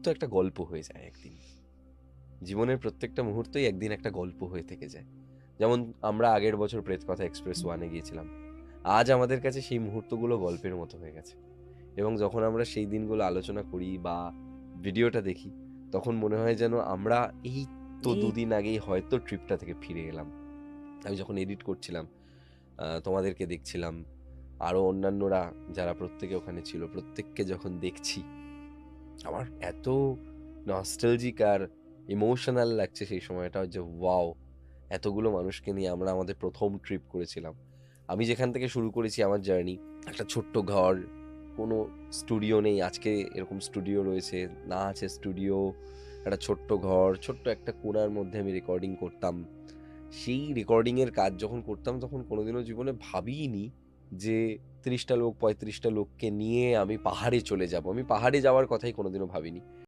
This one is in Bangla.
তো একটা গল্প হয়ে যায় একদিন। জীবনের প্রত্যেকটা মুহূর্তই একদিন একটা গল্প হয়ে থেকে যায়। যেমন আমরা আগের বছর প্রেতকথা এক্সপ্রেস ওয়ানে গিয়েছিলাম। আজ আমাদের কাছে সেই মুহূর্তগুলো গল্পের মতো হয়ে গেছে। এবং যখন আমরা সেই দিনগুলো আলোচনা করি বা ভিডিওটা দেখি, তখন মনে হয় যেন আমরা এই তো এই দুদিন আগেই হয়তো ট্রিপটা থেকে ফিরে এলাম। আমি যখন এডিট করছিলাম, তোমাদেরকে দেখছিলাম, আরও অন্যান্যরা যারা প্রত্যেকে ওখানে ছিল, প্রত্যেককে যখন দেখছি, আমার এত নস্টালজিক আর ইমোশনাল লাগছে সেই সময়টা যে ওয়াও, এতগুলো মানুষকে নিয়ে আমরা আমাদের প্রথম ট্রিপ করেছিলাম। আমি যেখান থেকে শুরু করেছি আমার জার্নি, একটা ছোট্ট ঘর, কোনো স্টুডিও নেই। আজকে এরকম স্টুডিও রয়েছে, না আছে স্টুডিও, একটা ছোট্ট ঘর, ছোট্ট একটা কোণার মধ্যে আমি রেকর্ডিং করতাম। সেই রেকর্ডিংয়ের কাজ যখন করতাম তখন কোনোদিনও জীবনে ভাবিইনি যে ৩০টা লোক ৩৫টা লোককে নিয়ে আমি পাহাড়ে চলে যাব। আমি পাহাড়ে যাওয়ার কথাই কোনোদিনও ভাবিনি।